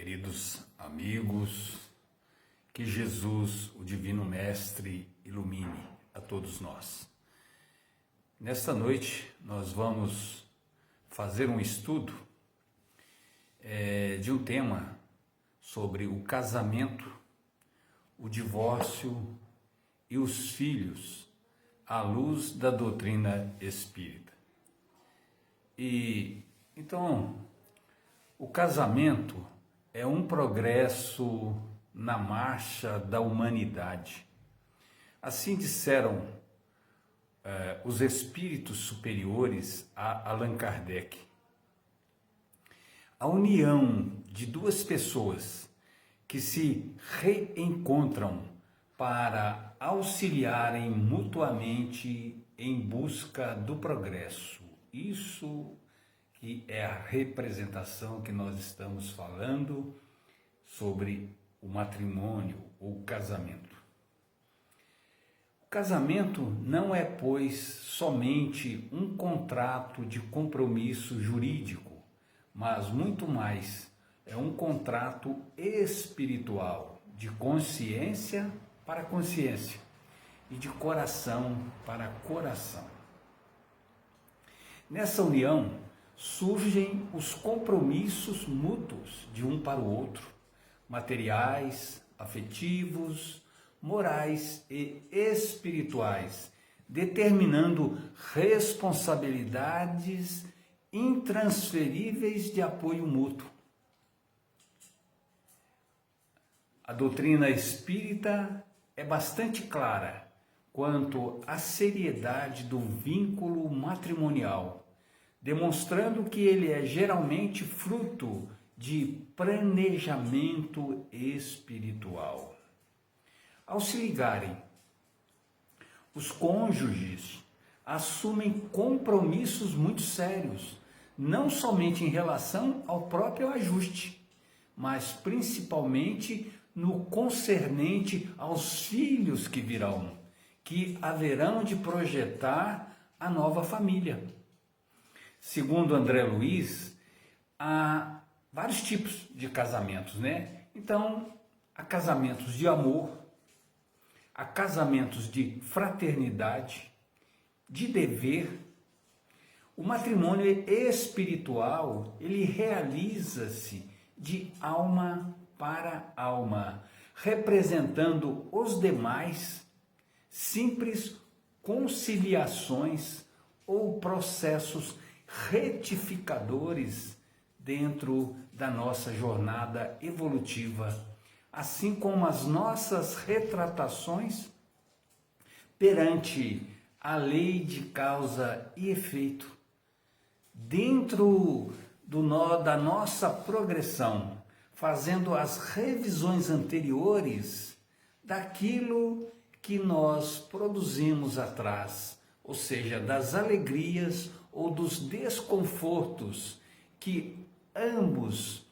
Queridos amigos, que Jesus, o Divino Mestre, ilumine a todos nós. Nesta noite, nós vamos fazer um estudo de um tema sobre o casamento, o divórcio e os filhos à luz da doutrina espírita. E então, o casamento é um progresso na marcha da humanidade. Assim disseram os espíritos superiores a Allan Kardec. A união de duas pessoas que se reencontram para auxiliarem mutuamente em busca do progresso. Isso que é a representação que nós estamos falando sobre o matrimônio ou o casamento. O casamento não é, pois, somente um contrato de compromisso jurídico, mas muito mais, é um contrato espiritual, de consciência para consciência e de coração para coração. Nessa união, surgem os compromissos mútuos de um para o outro, materiais, afetivos, morais e espirituais, determinando responsabilidades intransferíveis de apoio mútuo. A doutrina espírita é bastante clara quanto à seriedade do vínculo matrimonial, demonstrando que ele é geralmente fruto de planejamento espiritual. Ao se ligarem, os cônjuges assumem compromissos muito sérios, não somente em relação ao próprio ajuste, mas principalmente no concernente aos filhos que virão, que haverão de projetar a nova família. Segundo André Luiz, há vários tipos de casamentos, né? Então, há casamentos de amor, há casamentos de fraternidade, de dever. O matrimônio espiritual, ele realiza-se de alma para alma, representando os demais simples conciliações ou processos retificadores dentro da nossa jornada evolutiva, assim como as nossas retratações perante a lei de causa e efeito, dentro da nossa progressão, fazendo as revisões anteriores daquilo que nós produzimos atrás, ou seja, das alegrias ou dos desconfortos que ambos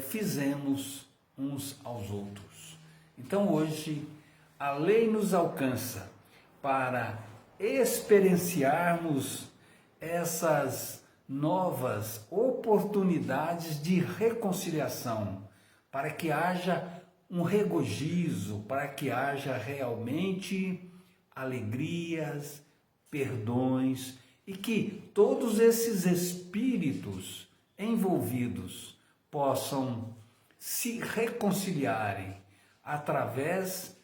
fizemos uns aos outros. Então hoje a lei nos alcança para experienciarmos essas novas oportunidades de reconciliação, para que haja um regozijo, para que haja realmente alegrias, perdões, e que todos esses espíritos envolvidos possam se reconciliarem através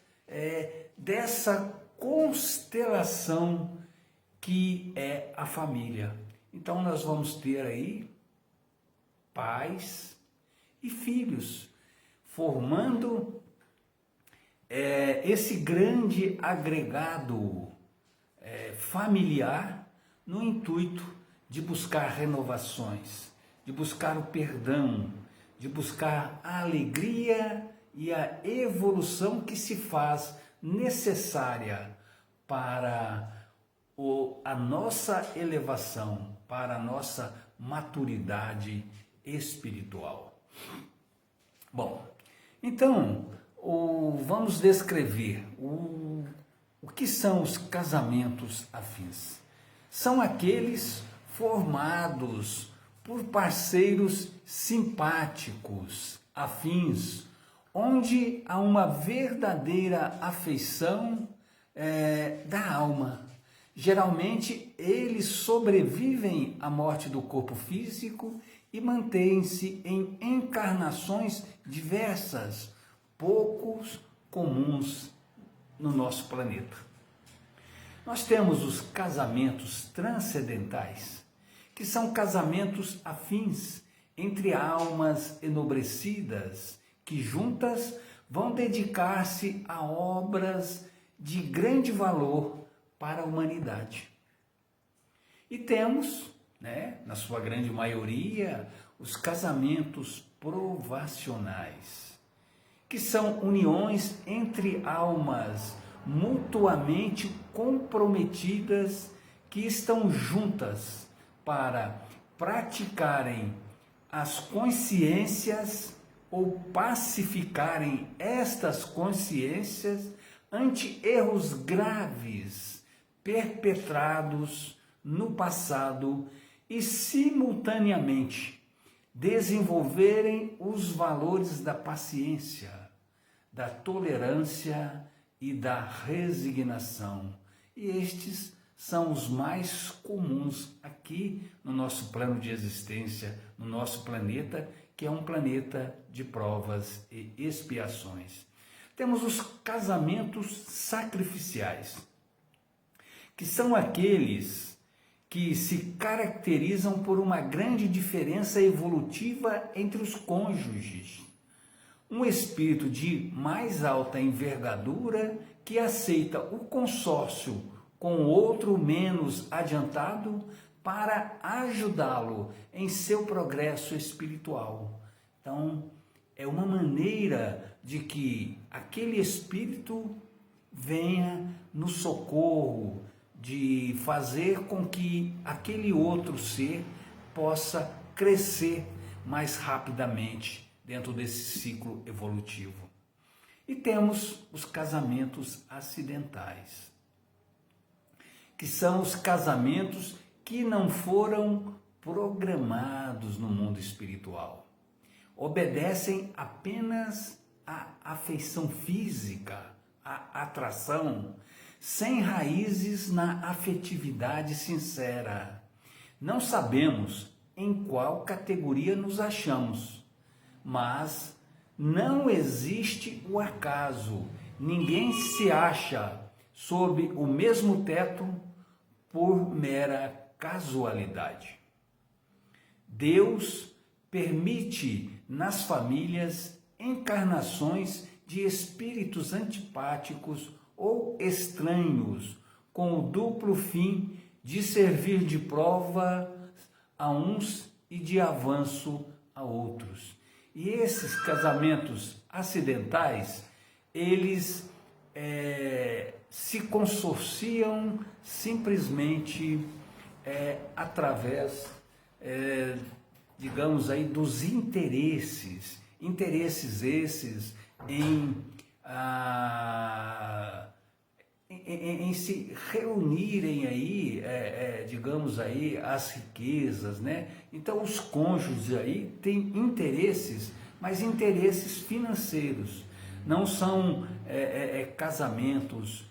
dessa constelação que é a família. Então nós vamos ter aí pais e filhos formando esse grande agregado familiar, no intuito de buscar renovações, de buscar o perdão, de buscar a alegria e a evolução que se faz necessária para a nossa elevação, para a nossa maturidade espiritual. Bom, então vamos descrever o que são os casamentos afins. São aqueles formados por parceiros simpáticos, afins, onde há uma verdadeira afeição da alma. Geralmente, eles sobrevivem à morte do corpo físico e mantêm-se em encarnações diversas, poucos comuns no nosso planeta. Nós temos os casamentos transcendentais, que são casamentos afins entre almas enobrecidas, que juntas vão dedicar-se a obras de grande valor para a humanidade. E temos, na sua grande maioria, os casamentos provacionais, que são uniões entre almas mutuamente comprometidas que estão juntas para praticarem as consciências ou pacificarem estas consciências ante erros graves perpetrados no passado e simultaneamente desenvolverem os valores da paciência, da tolerância e da resignação. E estes são os mais comuns aqui no nosso plano de existência, no nosso planeta, que é um planeta de provas e expiações. Temos os casamentos sacrificiais, que são aqueles que se caracterizam por uma grande diferença evolutiva entre os cônjuges. Um espírito de mais alta envergadura que aceita o consórcio com outro menos adiantado para ajudá-lo em seu progresso espiritual. Então, é uma maneira de que aquele espírito venha no socorro, de fazer com que aquele outro ser possa crescer mais rapidamente dentro desse ciclo evolutivo. E temos os casamentos acidentais, que são os casamentos que não foram programados no mundo espiritual. Obedecem apenas à afeição física, à atração, sem raízes na afetividade sincera. Não sabemos em qual categoria nos achamos, mas não existe o acaso. Ninguém se acha sob o mesmo teto por mera casualidade. Deus permite nas famílias encarnações de espíritos antipáticos ou estranhos, com o duplo fim de servir de prova a uns e de avanço a outros. E esses casamentos acidentais, eles se consorciam simplesmente através, digamos aí, dos interesses esses em se reunirem aí, digamos aí, as riquezas, né? Então os cônjuges aí têm interesses, mas interesses financeiros. Não são casamentos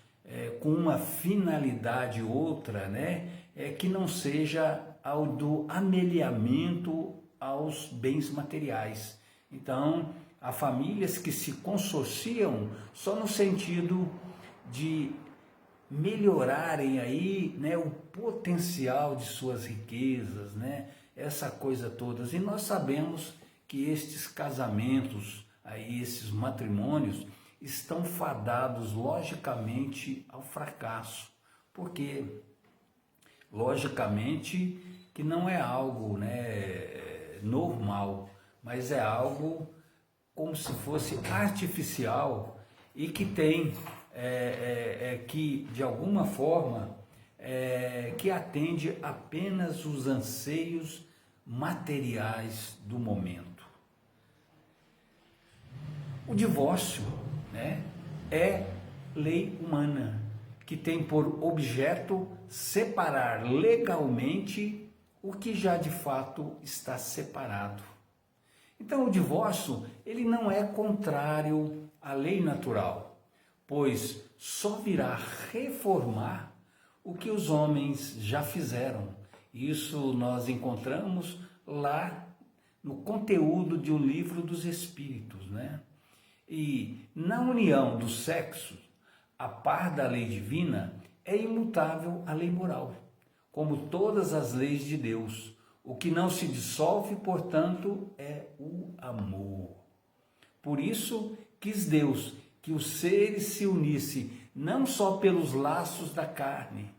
com uma finalidade outra, né? Que não seja ao do ameliamento aos bens materiais. Então, há famílias que se consorciam só no sentido de melhorarem aí, né, o potencial de suas riquezas, né? Essa coisa toda. E nós sabemos que estes casamentos, aí, esses matrimônios, estão fadados logicamente ao fracasso, porque logicamente que não é algo, né, normal, mas é algo como se fosse artificial e que tem que de alguma forma que atende apenas os anseios materiais do momento. O divórcio, né, é lei humana, que tem por objeto separar legalmente o que já de fato está separado. Então o divórcio, ele não é contrário à lei natural, pois só virá reformar o que os homens já fizeram. Isso nós encontramos lá no conteúdo de um livro dos Espíritos, né? E na união dos sexos, a par da lei divina, é imutável a lei moral, como todas as leis de Deus. O que não se dissolve, portanto, é o amor. Por isso quis Deus que os seres se unissem não só pelos laços da carne,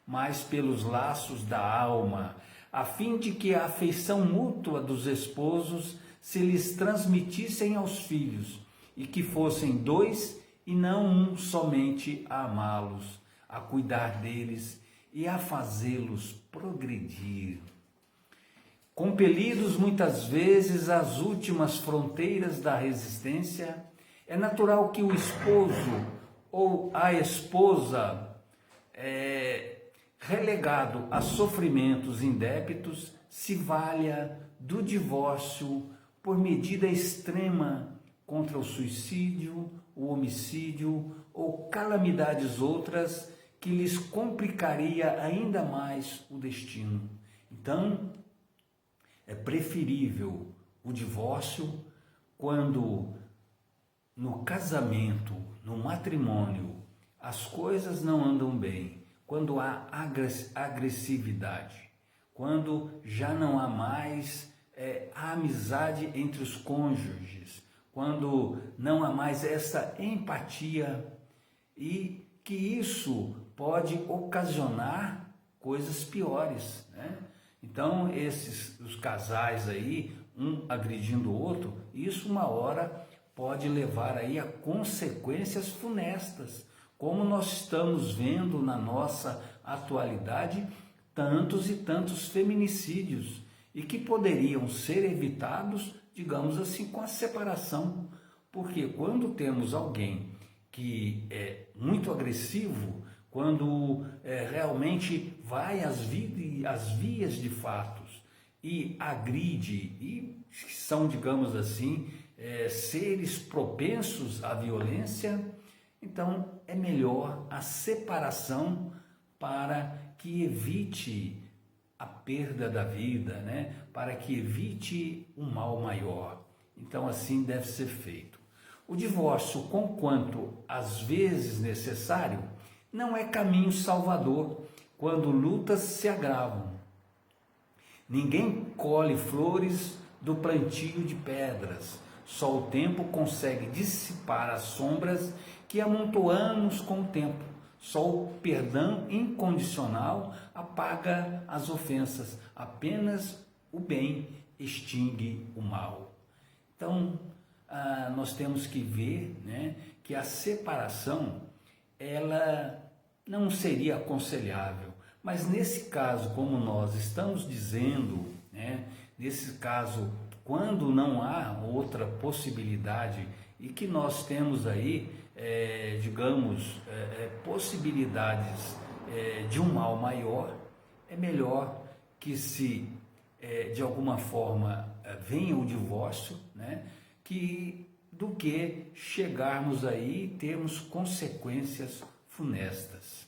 mas pelos laços da alma, a fim de que a afeição mútua dos esposos se lhes transmitissem aos filhos, e que fossem dois e não um somente a amá-los, a cuidar deles e a fazê-los progredir. Compelidos muitas vezes às últimas fronteiras da resistência, é natural que o esposo ou a esposa, relegado a sofrimentos indébitos, se valha do divórcio por medida extrema contra o suicídio, o homicídio ou calamidades outras que lhes complicaria ainda mais o destino. Então, é preferível o divórcio quando no casamento, no matrimônio, as coisas não andam bem, quando há agressividade, quando já não há mais a amizade entre os cônjuges, quando não há mais essa empatia, e que isso pode ocasionar coisas piores, né? Então, os casais aí, um agredindo o outro, isso uma hora pode levar aí a consequências funestas, como nós estamos vendo na nossa atualidade tantos e tantos feminicídios, e que poderiam ser evitados, digamos assim, com a separação, porque quando temos alguém que é muito agressivo, quando realmente vai às vias de fatos e agride, e são, digamos assim, seres propensos à violência, então é melhor a separação para que evite a perda da vida, né? Para que evite um mal maior. Então assim deve ser feito. O divórcio, conquanto às vezes necessário, não é caminho salvador quando lutas se agravam. Ninguém colhe flores do plantio de pedras. Só o tempo consegue dissipar as sombras que amontoamos com o tempo. Só o perdão incondicional apaga as ofensas. Apenas o bem extingue o mal. Então, nós temos que ver, né, que a separação, ela não seria aconselhável, mas nesse caso, como nós estamos dizendo, né, nesse caso, quando não há outra possibilidade e que nós temos aí, digamos, possibilidades de um mal maior, é melhor que se, de alguma forma, venha o divórcio, né, do que chegarmos aí e termos consequências funestas.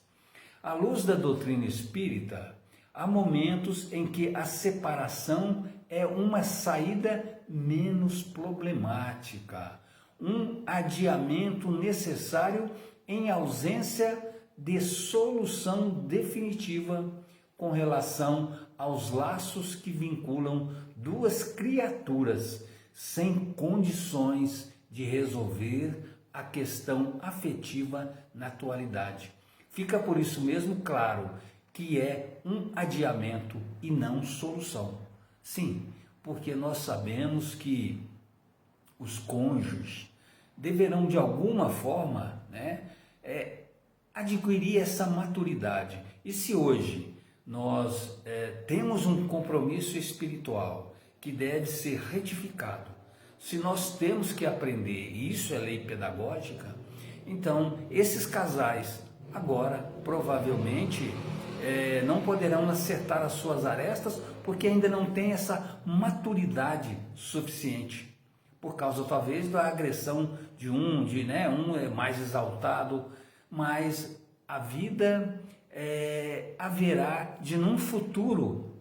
À luz da doutrina espírita, há momentos em que a separação é uma saída menos problemática, um adiamento necessário em ausência de solução definitiva com relação aos laços que vinculam duas criaturas sem condições de resolver a questão afetiva na atualidade. Fica por isso mesmo claro que é um adiamento e não solução. Sim, porque nós sabemos que os cônjuges deverão de alguma forma, né, adquirir essa maturidade. E se hoje nós temos um compromisso espiritual que deve ser retificado, se nós temos que aprender, e isso é lei pedagógica, então esses casais agora provavelmente não poderão acertar as suas arestas porque ainda não tem essa maturidade suficiente, por causa talvez da agressão de um é mais exaltado, mas a vida haverá de num futuro,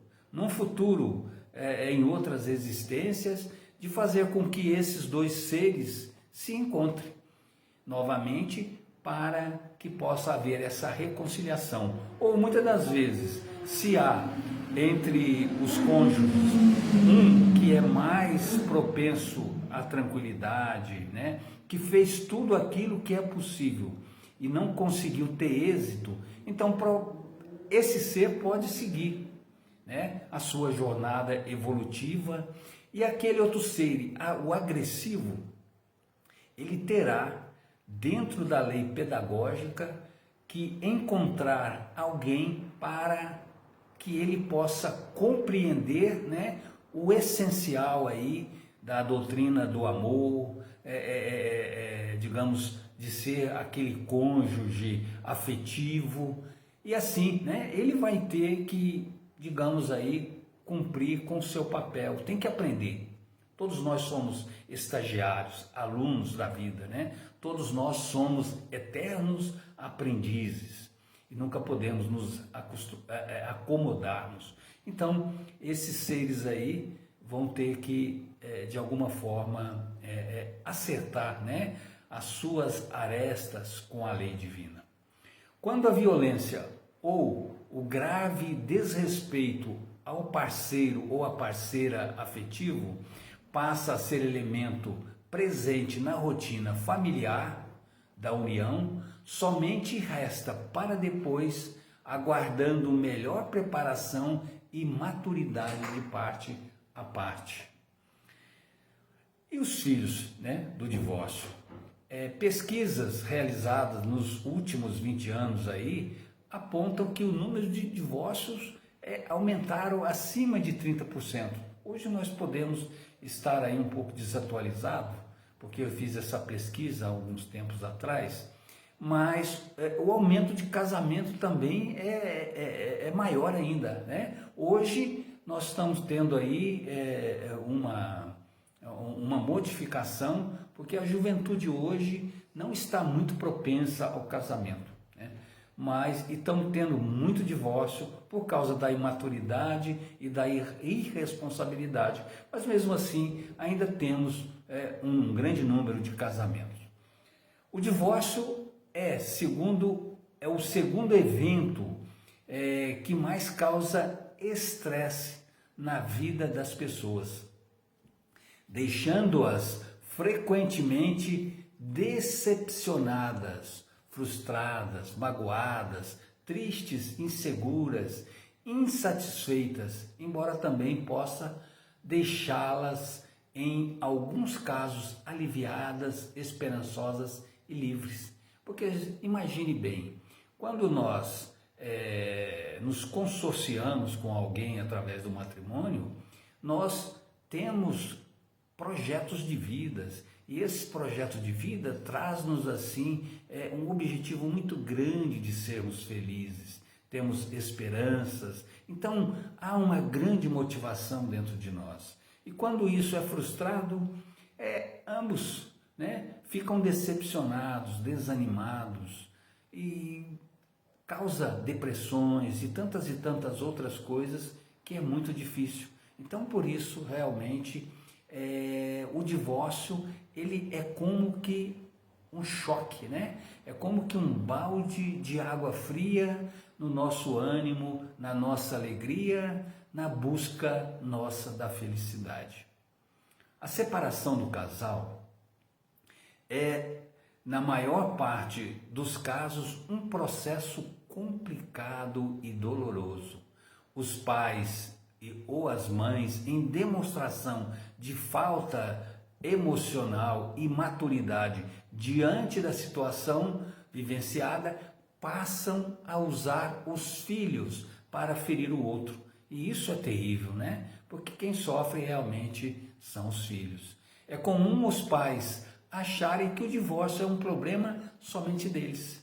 em outras existências, de fazer com que esses dois seres se encontrem novamente para que possa haver essa reconciliação. Ou muitas das vezes, se há entre os cônjuges um que é mais propenso à tranquilidade, né, que fez tudo aquilo que é possível e não conseguiu ter êxito, então esse ser pode seguir, né, a sua jornada evolutiva, e aquele outro ser, o agressivo, ele terá, dentro da lei pedagógica, que encontrar alguém para que ele possa compreender, né, o essencial aí da doutrina do amor, digamos, de ser aquele cônjuge afetivo, e assim, né, ele vai ter que, digamos aí, cumprir com o seu papel, tem que aprender. Todos nós somos estagiários, alunos da vida, né? Todos nós somos eternos aprendizes e nunca podemos nos acomodarmos. Então, esses seres aí vão ter que, de alguma forma, acertar, né, as suas arestas com a lei divina. Quando a violência ou o grave desrespeito ao parceiro ou à parceira afetivo passa a ser elemento presente na rotina familiar da união, somente resta para depois, aguardando melhor preparação e maturidade de parte a parte. E os filhos, né, do divórcio? Pesquisas realizadas nos últimos 20 anos aí apontam que o número de divórcios aumentaram acima de 30%. Hoje nós podemos estar aí um pouco desatualizado, porque eu fiz essa pesquisa há alguns tempos atrás, mas o aumento de casamento também é maior ainda, né? Hoje nós estamos tendo aí uma modificação, porque a juventude hoje não está muito propensa ao casamento, né? Mas estão tendo muito divórcio por causa da imaturidade e da irresponsabilidade. Mas mesmo assim, ainda temos um grande número de casamentos. O divórcio é o segundo evento que mais causa estresse na vida das pessoas, deixando-as frequentemente decepcionadas, frustradas, magoadas, tristes, inseguras, insatisfeitas, embora também possa deixá-las, em alguns casos, aliviadas, esperançosas e livres. Porque imagine bem, quando nós nos consorciamos com alguém através do matrimônio, nós temos projetos de vidas, e esse projeto de vida traz-nos assim um objetivo muito grande de sermos felizes, temos esperanças, então há uma grande motivação dentro de nós. E quando isso é frustrado, ambos, né, ficam decepcionados, desanimados, e causa depressões e tantas outras coisas que é muito difícil. Então, por isso, realmente, o divórcio, ele é como que um choque, né? É como que um balde de água fria no nosso ânimo, na nossa alegria, na busca nossa da felicidade. A separação do casal é, na maior parte dos casos, um processo complicado e doloroso. Os pais ou as mães, em demonstração de falta emocional e maturidade diante da situação vivenciada, passam a usar os filhos para ferir o outro. E isso é terrível, né? Porque quem sofre realmente são os filhos. É comum os pais acharem que o divórcio é um problema somente deles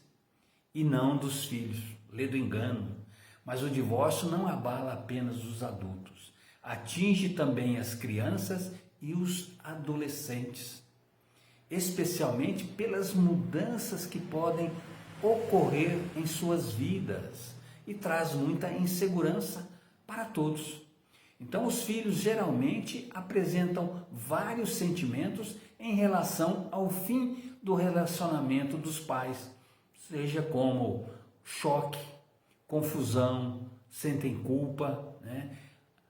e não dos filhos. Lê do engano. Mas o divórcio não abala apenas os adultos. atinge também as crianças e os adolescentes, especialmente pelas mudanças que podem ocorrer em suas vidas e traz muita insegurança para todos. Então, os filhos geralmente apresentam vários sentimentos em relação ao fim do relacionamento dos pais, seja como choque, confusão, sentem culpa, né?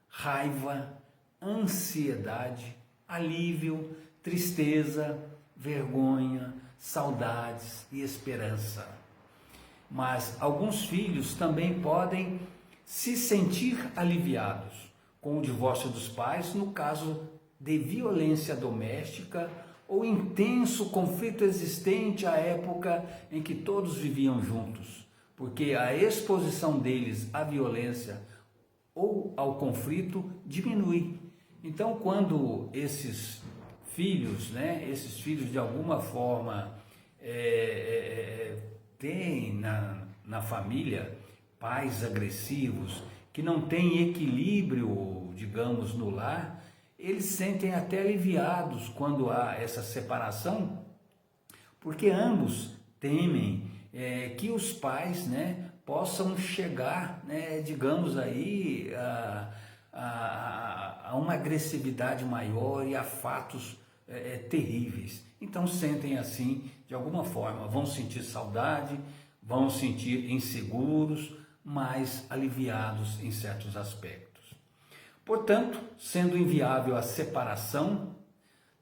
Raiva, ansiedade, alívio, tristeza, vergonha, saudades e esperança. Mas alguns filhos também podem se sentir aliviados com o divórcio dos pais, no caso de violência doméstica ou intenso conflito existente à época em que todos viviam juntos, porque a exposição deles à violência ou ao conflito diminui. Então, quando esses filhos, esses filhos de alguma forma têm na família pais agressivos, que não têm equilíbrio, digamos, no lar, eles sentem até aliviados quando há essa separação, porque ambos temem que os pais, possam chegar, digamos aí, a uma agressividade maior e a fatos terríveis. Então sentem assim, de alguma forma, vão sentir saudade, vão sentir inseguros, mas aliviados em certos aspectos. Portanto, sendo inviável a separação,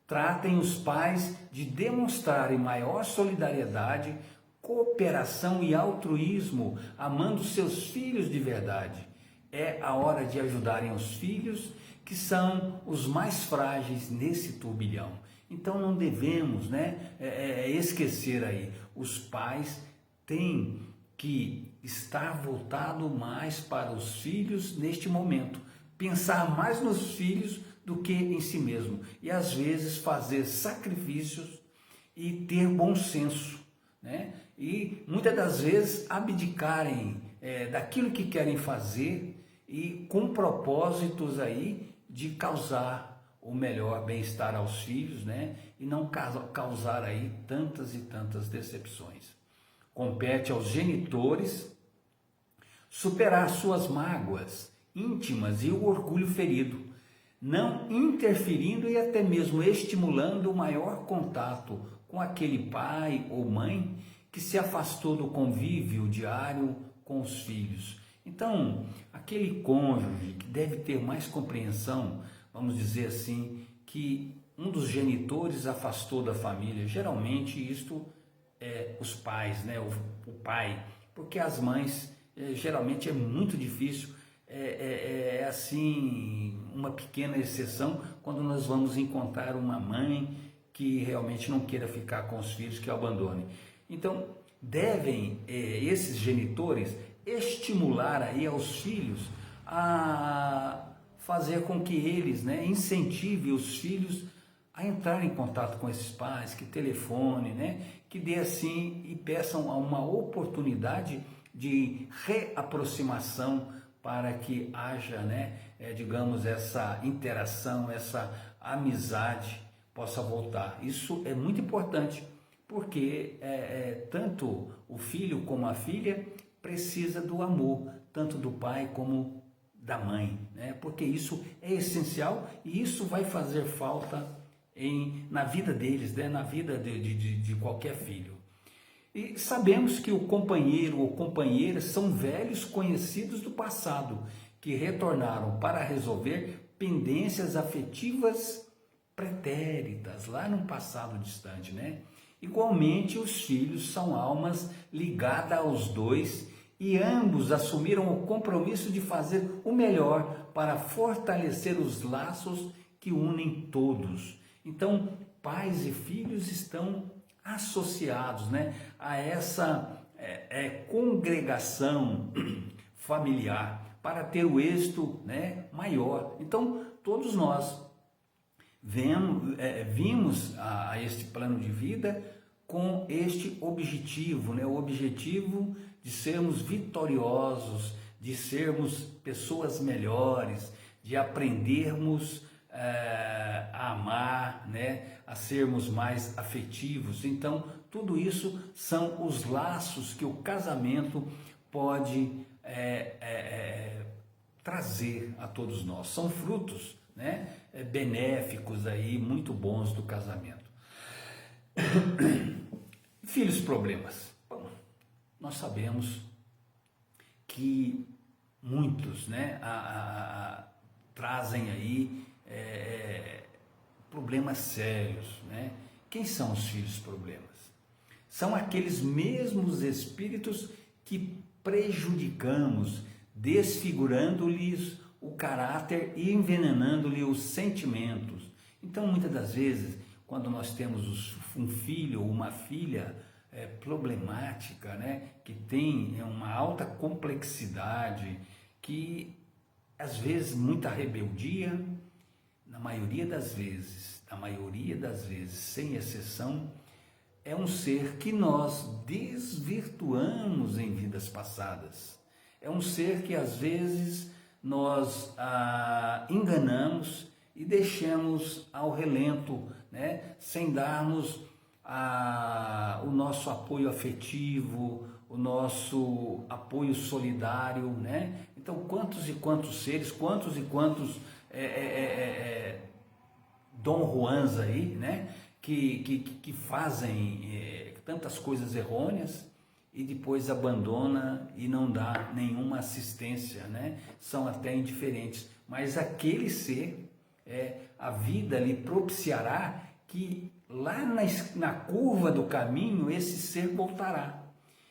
tratem os pais de demonstrarem maior solidariedade, cooperação e altruísmo, amando seus filhos de verdade. É a hora de ajudarem os filhos, que são os mais frágeis nesse turbilhão. Então não devemos esquecer aí, os pais têm que estar voltado mais para os filhos neste momento, pensar mais nos filhos do que em si mesmo e às vezes fazer sacrifícios e ter bom senso, e muitas das vezes abdicarem daquilo que querem fazer e com propósitos aí de causar o melhor bem-estar aos filhos, e não causar aí tantas e tantas decepções. Compete aos genitores superar suas mágoas íntimas e o orgulho ferido, não interferindo e até mesmo estimulando o maior contato com aquele pai ou mãe que se afastou do convívio diário com os filhos. Então, aquele cônjuge que deve ter mais compreensão, vamos dizer assim, que um dos genitores afastou da família, geralmente isto os pais, o pai, porque as mães geralmente é muito difícil, assim uma pequena exceção quando nós vamos encontrar uma mãe que realmente não queira ficar com os filhos, que abandone. Então devem esses genitores estimular aí aos filhos a fazer com que eles incentivem os filhos a entrar em contato com esses pais, que telefone, que dê assim e peçam uma oportunidade de reaproximação para que haja, digamos, essa interação, essa amizade possa voltar. Isso é muito importante, porque tanto o filho como a filha precisa do amor, tanto do pai como da mãe, porque isso é essencial e isso vai fazer falta na vida deles, na vida de qualquer filho. E sabemos que o companheiro ou companheira são velhos conhecidos do passado, que retornaram para resolver pendências afetivas pretéritas, lá no passado distante, Igualmente, os filhos são almas ligadas aos dois e ambos assumiram o compromisso de fazer o melhor para fortalecer os laços que unem todos. Então, pais e filhos estão associados, a essa congregação familiar para ter o êxito, maior. Então, todos nós vimos a este plano de vida com este objetivo, o objetivo de sermos vitoriosos, de sermos pessoas melhores, de aprendermos a amar, né? A sermos mais afetivos. Então, tudo isso são os laços que o casamento pode trazer a todos nós. São frutos, né? Benéficos aí, muito bons do casamento. Filhos problemas. Bom, nós sabemos que muitos, né, trazem aí problemas sérios, né? Quem são os filhos problemas? São aqueles mesmos espíritos que prejudicamos, desfigurando-lhes o caráter e envenenando-lhe os sentimentos. Então, muitas das vezes, quando nós temos um filho ou uma filha problemática, né, que tem uma alta complexidade, que às vezes muita rebeldia, na maioria das vezes, sem exceção, é um ser que nós desvirtuamos em vidas passadas. É um ser que às vezes nós enganamos e deixamos ao relento, né, sem darmos o nosso apoio afetivo, o nosso apoio solidário, né? Então, quantos e quantos seres, quantos e quantos Dom Juans aí, né? Que fazem tantas coisas errôneas e depois abandona e não dá nenhuma assistência, né? São até indiferentes. Mas aquele ser, a vida lhe propiciará que lá na curva do caminho esse ser voltará.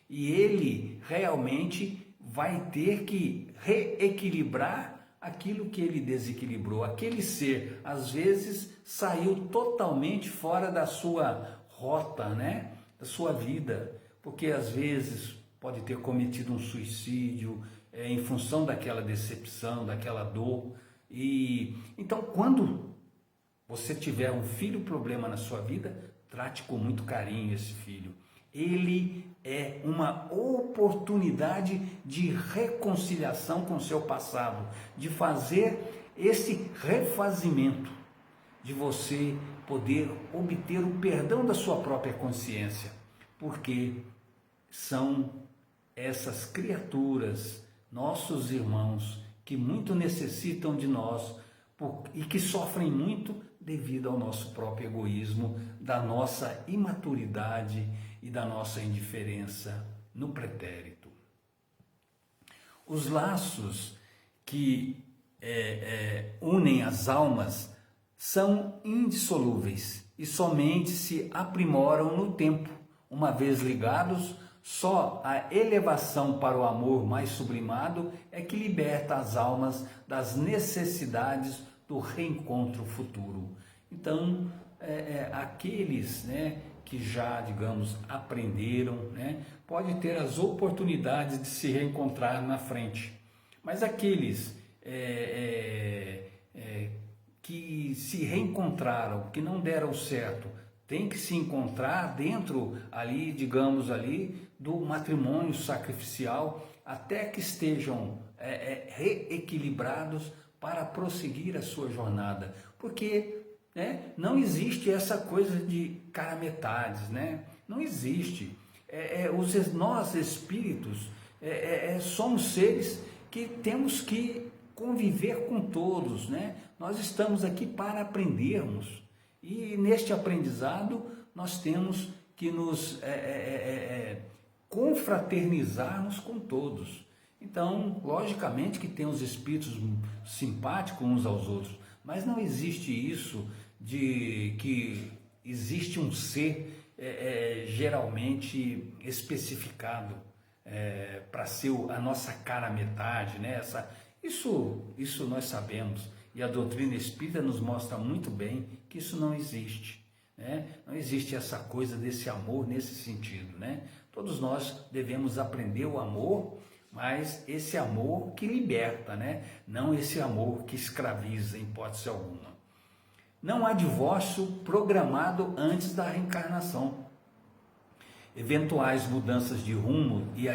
E ele realmente vai ter que reequilibrar aquilo que ele desequilibrou. Aquele ser, às vezes, saiu totalmente fora da sua rota, né? Da sua vida, porque às vezes pode ter cometido um suicídio em função daquela decepção, daquela dor. E então, quando você tiver um filho problema na sua vida, trate com muito carinho esse filho. Ele é uma oportunidade de reconciliação com o seu passado, de fazer esse refazimento, de você poder obter o perdão da sua própria consciência, porque são essas criaturas, nossos irmãos, que muito necessitam de nós e que sofrem muito devido ao nosso próprio egoísmo, da nossa imaturidade e da nossa indiferença no pretérito. Os laços que unem as almas são indissolúveis e somente se aprimoram no tempo. Uma vez ligados, só a elevação para o amor mais sublimado é que liberta as almas das necessidades do reencontro futuro. Então, aqueles, né, que já, digamos, aprenderam, né, pode ter as oportunidades de se reencontrar na frente. Mas aqueles que se reencontraram, que não deram certo, tem que se encontrar dentro ali, digamos ali, do matrimônio sacrificial, até que estejam reequilibrados para prosseguir a sua jornada, porque não existe essa coisa de cara metades, né? Não existe. Nós espíritos somos seres que temos que conviver com todos, né? Nós estamos aqui para aprendermos e neste aprendizado nós temos que nos confraternizarmos com todos. Então, logicamente que tem os espíritos simpáticos uns aos outros, mas não existe isso de que existe um ser geralmente especificado para ser a nossa cara metade, né? Isso nós sabemos, e a doutrina espírita nos mostra muito bem que isso não existe, né? Não existe essa coisa desse amor nesse sentido, né? Todos nós devemos aprender o amor, mas esse amor que liberta, né? Não esse amor que escraviza, em hipótese alguma. Não há divórcio programado antes da reencarnação. Eventuais mudanças de rumo e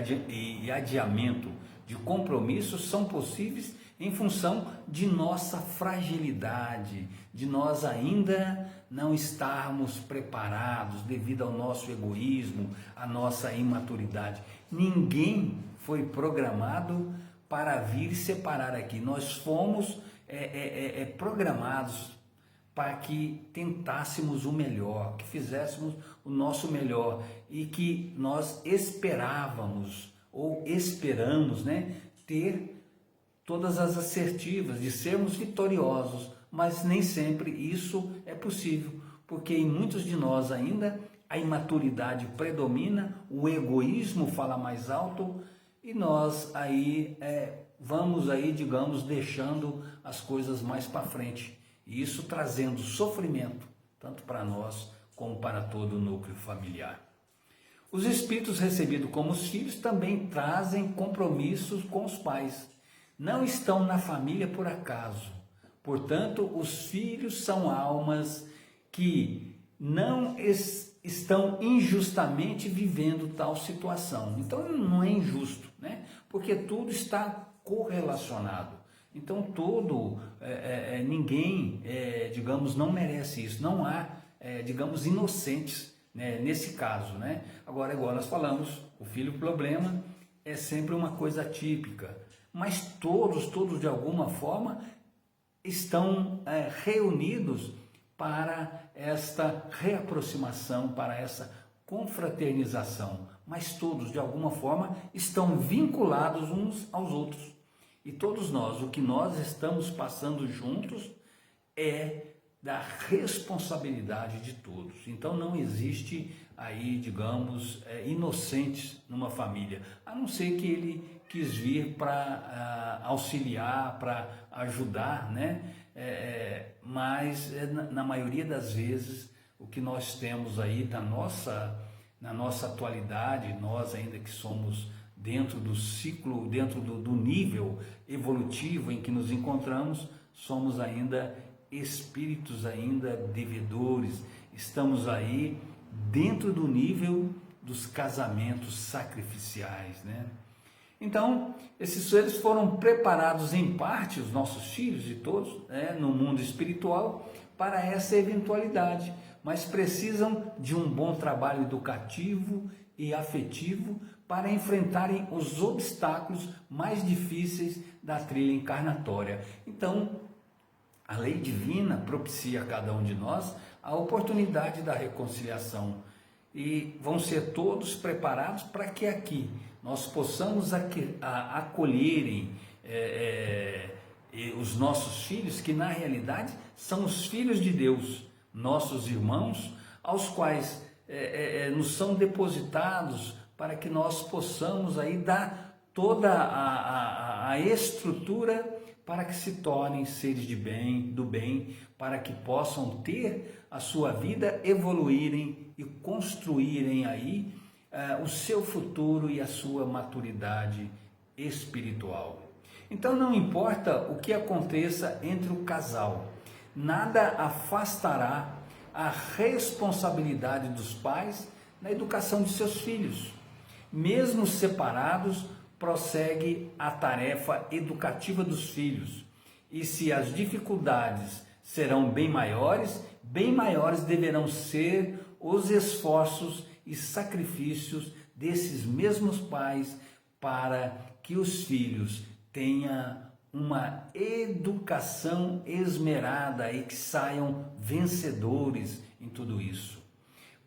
adiamento de compromissos são possíveis em função de nossa fragilidade, de nós ainda não estarmos preparados devido ao nosso egoísmo, à nossa imaturidade. Ninguém foi programado para vir separar aqui. Nós fomos programados para que tentássemos o melhor, que fizéssemos o nosso melhor e que nós esperávamos ou esperamos, né, ter todas as assertivas, de sermos vitoriosos, mas nem sempre isso é possível, porque em muitos de nós ainda a imaturidade predomina, o egoísmo fala mais alto e nós aí vamos aí, digamos, deixando as coisas mais para frente. E isso trazendo sofrimento, tanto para nós como para todo o núcleo familiar. Os espíritos recebidos como os filhos também trazem compromissos com os pais. Não estão na família por acaso. Portanto, os filhos são almas que não estão injustamente vivendo tal situação. Então, não é injusto, né? Porque tudo está correlacionado. Então ninguém, digamos, não merece isso. Não há, digamos, inocentes, né, nesse caso, né? Agora, igual nós falamos, o filho problema é sempre uma coisa típica. Mas todos de alguma forma estão reunidos para esta reaproximação, para essa confraternização. Mas todos de alguma forma estão vinculados uns aos outros. E todos nós, o que nós estamos passando juntos é da responsabilidade de todos. Então não existe aí, digamos, inocentes numa família, a não ser que ele quis vir para auxiliar, para ajudar, né? Mas na maioria das vezes o que nós temos aí na nossa atualidade, nós ainda que somos dentro do ciclo, dentro do nível evolutivo em que nos encontramos, somos ainda espíritos ainda devedores, estamos aí dentro do nível dos casamentos sacrificiais, né? Então, esses seres foram preparados em parte, os nossos filhos e todos, né, no mundo espiritual, para essa eventualidade, mas precisam de um bom trabalho educativo e afetivo para enfrentarem os obstáculos mais difíceis da trilha encarnatória. Então, a lei divina propicia a cada um de nós a oportunidade da reconciliação e vão ser todos preparados para que aqui nós possamos acolherem os nossos filhos, que na realidade são os filhos de Deus, nossos irmãos, aos quais nos são depositados para que nós possamos aí dar toda a estrutura para que se tornem seres do bem, para que possam ter a sua vida, evoluírem e construírem aí o seu futuro e a sua maturidade espiritual. Então não importa o que aconteça entre o casal, nada afastará a responsabilidade dos pais na educação de seus filhos. Mesmo separados, prossegue a tarefa educativa dos filhos. E se as dificuldades serão bem maiores deverão ser os esforços e sacrifícios desses mesmos pais para que os filhos tenham uma educação esmerada e que saiam vencedores em tudo isso.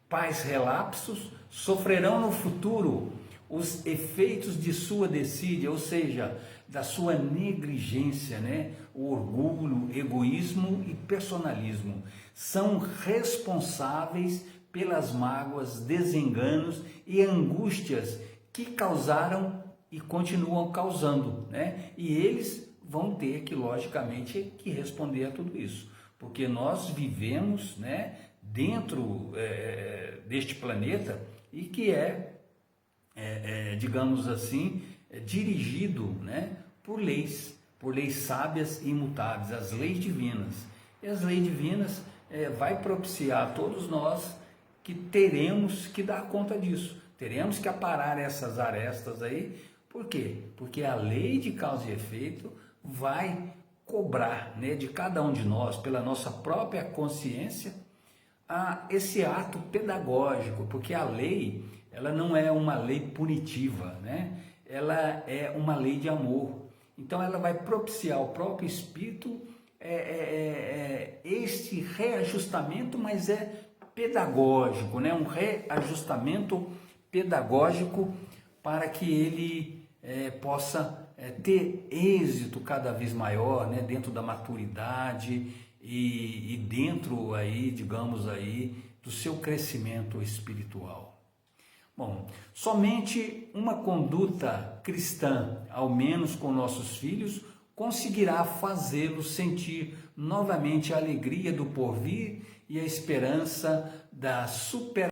Pais relapsos sofrerão no futuro os efeitos de sua desídia, ou seja, da sua negligência, né? O orgulho, egoísmo e personalismo são responsáveis pelas mágoas, desenganos e angústias que causaram e continuam causando, né? E eles vão ter que, logicamente, que responder a tudo isso, porque nós vivemos, né, dentro deste planeta e que digamos assim, dirigido, né, por leis sábias e imutáveis, as leis divinas. E as leis divinas vai propiciar a todos nós que teremos que dar conta disso, teremos que aparar essas arestas aí. Por quê? Porque a lei de causa e efeito vai cobrar, né, de cada um de nós, pela nossa própria consciência, esse ato pedagógico, porque a lei, ela não é uma lei punitiva, né? Ela é uma lei de amor. Então ela vai propiciar ao próprio Espírito este reajustamento, mas é pedagógico, né? Um reajustamento pedagógico para que ele possa ter êxito cada vez maior, né? Dentro da maturidade e dentro aí, digamos aí, do seu crescimento espiritual. Bom, somente uma conduta cristã, ao menos com nossos filhos, conseguirá fazê-los sentir novamente a alegria do porvir e a esperança da superação